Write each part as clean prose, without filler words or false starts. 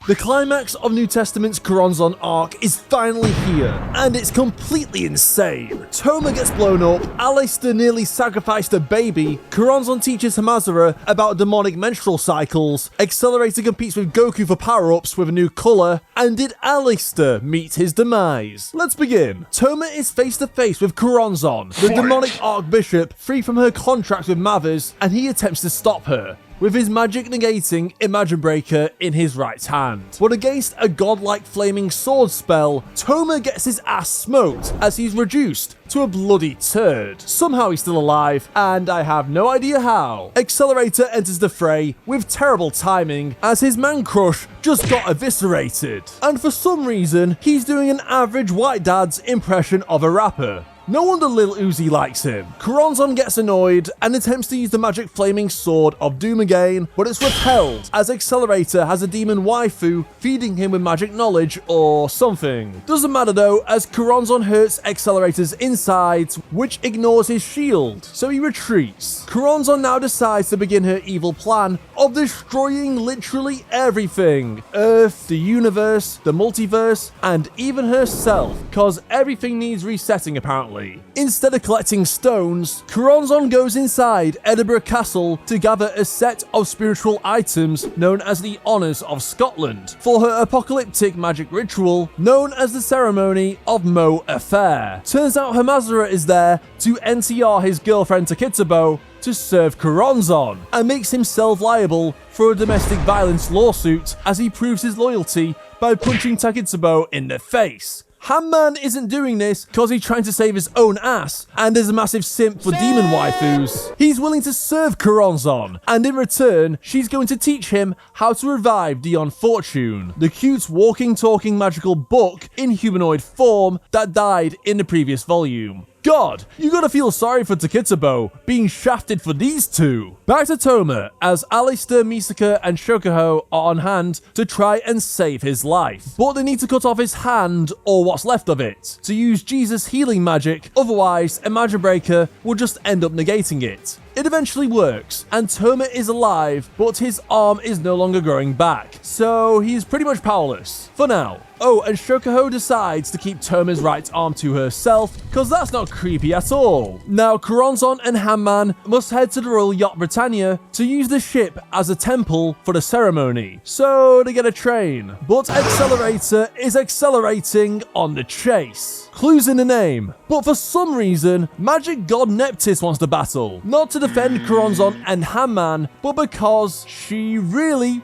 The climax of New Testament's Kuronzon arc is finally here, and it's completely insane. Touma gets blown up, Alistair nearly sacrificed a baby, Kuronzon teaches Hamazura about demonic menstrual cycles, Accelerator competes with Goku for power-ups with a new colour, and did Alistair meet his demise? Let's begin. Touma is face to face with Kuronzon, the demonic Archbishop, free from her contract with Mavis, and he attempts to stop her, with his magic negating Imagine Breaker in his right hand. But against a godlike flaming sword spell, Touma gets his ass smoked as he's reduced to a bloody turd. Somehow he's still alive, and I have no idea how. Accelerator enters the fray with terrible timing as his man crush just got eviscerated. And for some reason, he's doing an average white dad's impression of a rapper. No wonder Lil Uzi likes him. Kuronzon gets annoyed and attempts to use the magic flaming sword of doom again, but it's repelled as Accelerator has a demon waifu feeding him with magic knowledge or something. Doesn't matter though, as Kuronzon hurts Accelerator's insides, which ignores his shield, so he retreats. Kuronzon now decides to begin her evil plan of destroying literally everything. Earth, the universe, the multiverse, and even herself, cause everything needs resetting apparently. Instead of collecting stones, Kuronzon goes inside Edinburgh Castle to gather a set of spiritual items known as the Honours of Scotland for her apocalyptic magic ritual known as the Ceremony of Mo Affair. Turns out Hamazura is there to NTR his girlfriend Takitsubo to serve Kuronzon, and makes himself liable for a domestic violence lawsuit as he proves his loyalty by punching Takitsubo in the face. Hamman isn't doing this because he's trying to save his own ass and is a massive simp for demon waifus. He's willing to serve Kuronzon, and in return, she's going to teach him how to revive Dion Fortune, the cute walking, talking magical book in humanoid form that died in the previous volume. God, you gotta feel sorry for Takitsubo being shafted for these two. Back to Touma, as Alistair, Misaka, and Shokuho are on hand to try and save his life. But they need to cut off his hand, or what's left of it, to use Jesus' healing magic, otherwise Imagine Breaker will just end up negating it. It eventually works, and Touma is alive, but his arm is no longer growing back, so he's pretty much powerless. For now. Oh, and Shokuho decides to keep Touma's right arm to herself, cause that's not creepy at all. Now, Kuronzon and Hamman must head to the Royal Yacht Britannia to use the ship as a temple for the ceremony, so they get a train. But Accelerator is accelerating on the chase. Clues in the name. But for some reason, Magic God Neptis wants to battle. Not to defend Kuronzon and Hamman, but because she really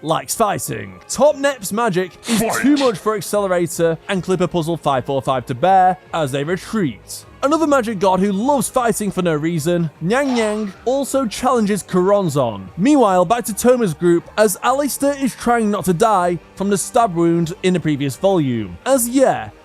likes fighting. Top Nep's magic is too much for Accelerator and Clipper Puzzle 545 to bear as they retreat. Another magic god who loves fighting for no reason, Nyang Nyang, also challenges Kuronzon. Meanwhile, back to Touma's group as Alistair is trying not to die from the stab wound in the previous volume. As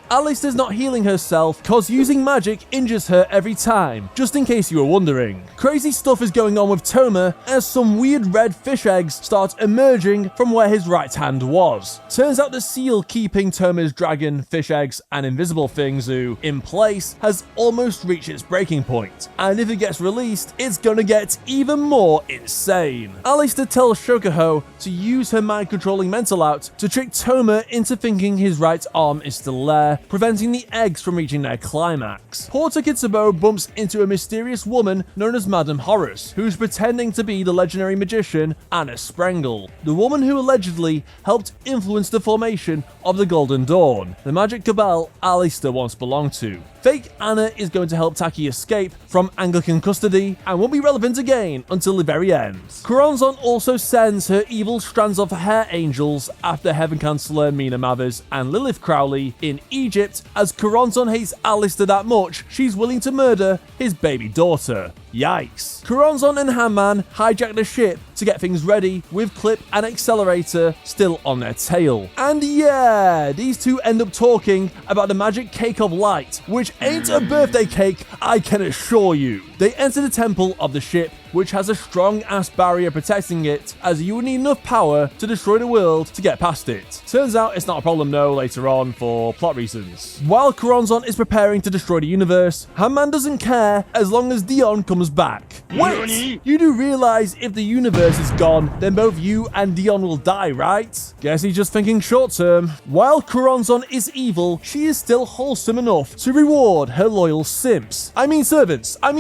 Alistair's not healing herself cause using magic injures her every time, just in case you were wondering. Crazy stuff is going on with Touma as some weird red fish eggs start emerging from where his right hand was. Turns out the seal keeping Touma's dragon, fish eggs, and invisible thing zoo in place has almost reached its breaking point, and if it gets released, it's gonna get even more insane. Alistair tells Shokuho to use her mind-controlling mental out to trick Touma into thinking his right arm is still there, preventing the eggs from reaching their climax. Poor Takitsubo bumps into a mysterious woman known as Madame Horus, who's pretending to be the legendary magician Anna Sprengel, the woman who allegedly helped influence the formation of the Golden Dawn, the magic cabal Alistair once belonged to. Fake Anna is going to help Taki escape from Anglican custody and won't be relevant again until the very end. Kuronzon also sends her evil strands of hair angels after Heaven Chancellor Mina Mavis and Lilith Crowley in Egypt, as Kuronzon hates Alistair that much she's willing to murder his baby daughter. Yikes. Kuronzon and Hamman hijack the ship to get things ready, with Clip and Accelerator still on their tail. And these two end up talking about the magic cake of light, which ain't a birthday cake, I can assure you. They enter the temple of the ship, which has a strong ass barrier protecting it, as you would need enough power to destroy the world to get past it. Turns out it's not a problem though later on for plot reasons. While Kuronzon is preparing to destroy the universe, Hamman doesn't care as long as Dion comes comes back. Wait, you do realize if the universe is gone, then both you and Dion will die, right? Guess he's just thinking short term. While Kuronzon is evil, she is still wholesome enough to reward her loyal servants,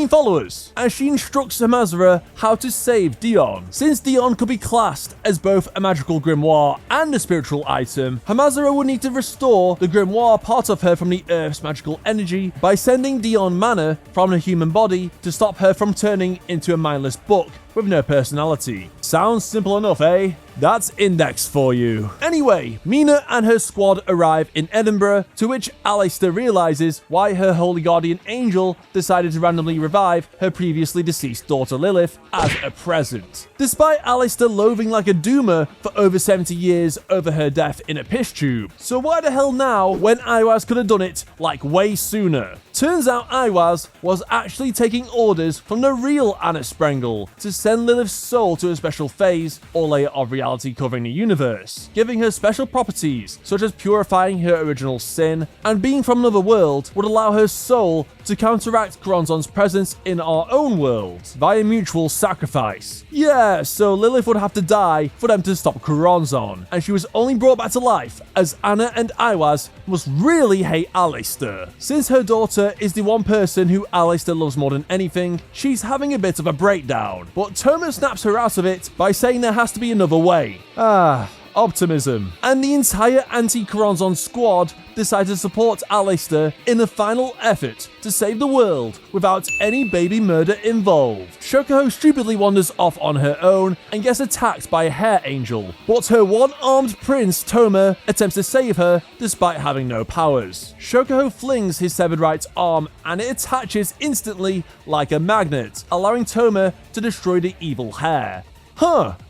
followers, as she instructs Hamazura how to save Dion. Since Dion could be classed as both a magical grimoire and a spiritual item, Hamazura would need to restore the grimoire part of her from the Earth's magical energy by sending Dion mana from her human body to stop her from turning into a mindless book with no personality. Sounds simple enough, eh? That's Index for you. Anyway, Mina and her squad arrive in Edinburgh, to which Aleister realizes why her holy guardian angel decided to randomly revive her previously deceased daughter Lilith as a present. Despite Aleister loathing like a doomer for over 70 years over her death in a piss tube. So why the hell now when Aiwaz could have done it like way sooner? Turns out Aiwaz was actually taking orders from the real Anna Sprengel to send Lilith's soul to a special phase or layer of reality covering the universe, giving her special properties such as purifying her original sin, and being from another world would allow her soul to counteract Kuronzon's presence in our own world via mutual sacrifice. Yeah, so Lilith would have to die for them to stop Kuronzon, and she was only brought back to life as Anna and Aiwaz must really hate Aleister. Since her daughter is the one person who Aleister loves more than anything, she's having a bit of a breakdown, but Touma snaps her out of it by saying there has to be another way. Optimism. And the entire anti-Kuronzon squad decide to support Aleister in a final effort to save the world without any baby murder involved. Shokuho stupidly wanders off on her own and gets attacked by a hair angel, but her one-armed prince Touma attempts to save her despite having no powers. Shokuho flings his severed right arm and it attaches instantly like a magnet, allowing Touma to destroy the evil hair.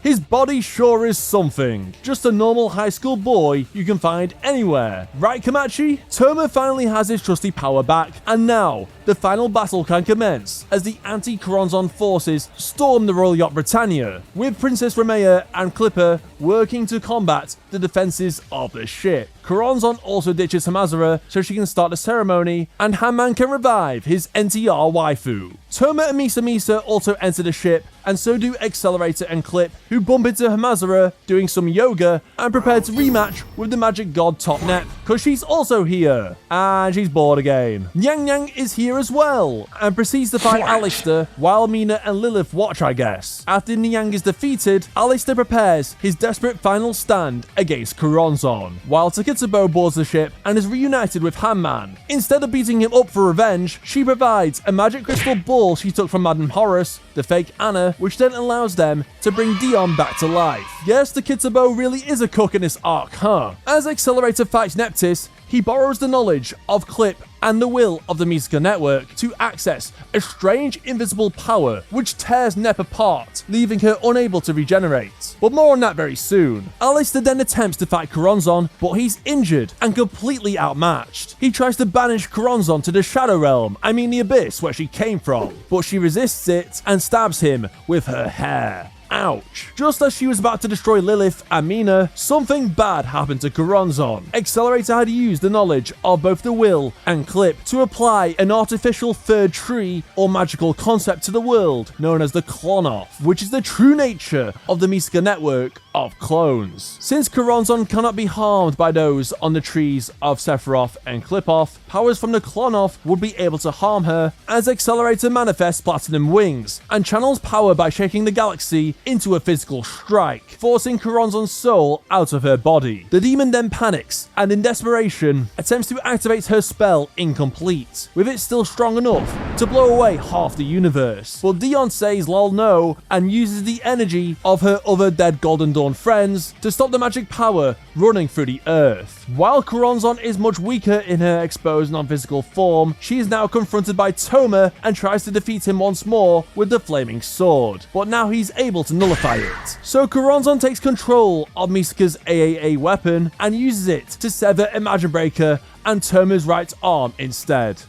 His body sure is something. Just a normal high school boy you can find anywhere. Right, Kamachi? Touma finally has his trusty power back, and now the final battle can commence as the anti-Kuronzon forces storm the Royal Yacht Britannia, with Princess Ramea and Clipper working to combat the defenses of the ship. Kuronzon also ditches Hamazura so she can start the ceremony, and Hanman can revive his NTR waifu. Touma and Misa also enter the ship, and so do Accelerator and Clip, who bump into Hamazura doing some yoga and prepare to rematch with the magic god Top Nep, cause she's also here. And she's bored again. Yang is here as well, and proceeds to fight Aleister while Mina and Lilith watch, I guess. After Nyang is defeated, Aleister prepares his desperate final stand against Kuronzon, while Takitsubo boards the ship and is reunited with Hanman. Instead of beating him up for revenge, she provides a magic crystal ball she took from Madame Horus, the fake Anna, which then allows them to bring Dion back to life. Yes, Takitsubo really is a cook in this arc, huh? As Accelerator fights Neptis, he borrows the knowledge of Clip and the will of the Musica Network to access a strange invisible power which tears Nep apart, leaving her unable to regenerate. But more on that very soon. Aleister then attempts to fight Kuronzon, but he's injured and completely outmatched. He tries to banish Kuronzon to the Shadow Realm, the Abyss where she came from, but she resists it and stabs him with her hair. Ouch. Just as she was about to destroy Lilith and Mina, something bad happened to Kuronzon. Accelerator had used the knowledge of both the will and Clip to apply an artificial third tree or magical concept to the world known as the Klonoff, which is the true nature of the Musica Network of clones. Since Kuronzon cannot be harmed by those on the trees of Sephiroth and Clipoff, powers from the Klonoff would be able to harm her, as Accelerator manifests Platinum Wings and channels power by shaking the galaxy into a physical strike, forcing Kuronzon's soul out of her body. The demon then panics and in desperation attempts to activate her spell incomplete, with it still strong enough to blow away half the universe. But Dion says lol no and uses the energy of her other dead Golden Dawn friends to stop the magic power running through the earth. While Kuronzon is much weaker in her exposed non-physical form, she is now confronted by Touma and tries to defeat him once more with the flaming sword, but now he's able to nullify it. So Kuronzon takes control of Misuka's AAA weapon and uses it to sever Imagine Breaker and Touma's right arm instead.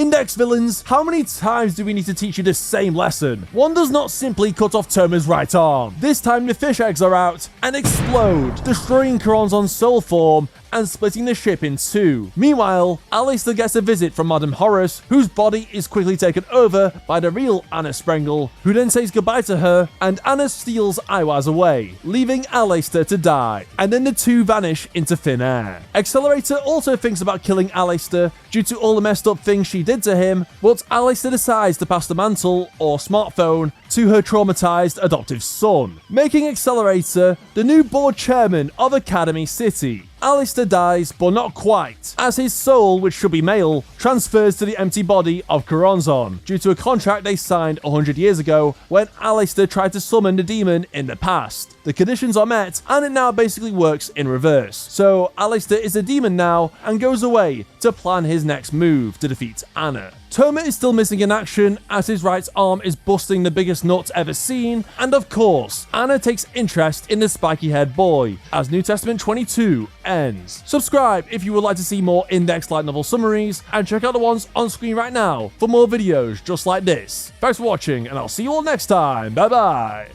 Index villains, how many times do we need to teach you the same lesson? One does not simply cut off Touma's right arm. This time the fish eggs are out and explode, destroying Kuronzon's soul form and splitting the ship in two. Meanwhile, Alistair gets a visit from Madame Horace, whose body is quickly taken over by the real Anna Sprengel, who then says goodbye to her, and Anna steals Iwaz away, leaving Alistair to die, and then the two vanish into thin air. Accelerator also thinks about killing Alistair due to all the messed up things she did to him, but Alistair decides to pass the mantle, or smartphone, to her traumatized adoptive son, making Accelerator the new board chairman of Academy City. Alistair dies, but not quite, as his soul, which should be male, transfers to the empty body of Kuronzon, due to a contract they signed 100 years ago when Alistair tried to summon the demon in the past. The conditions are met, and it now basically works in reverse. So Alistair is a demon now, and goes away to plan his next move to defeat Anna. Touma is still missing in action, as his right arm is busting the biggest nut ever seen, and of course, Anna takes interest in the spiky-haired boy, as New Testament 22 ends. Subscribe if you would like to see more in-depth light novel summaries, and check out the ones on screen right now for more videos just like this. Thanks for watching, and I'll see you all next time. Bye bye!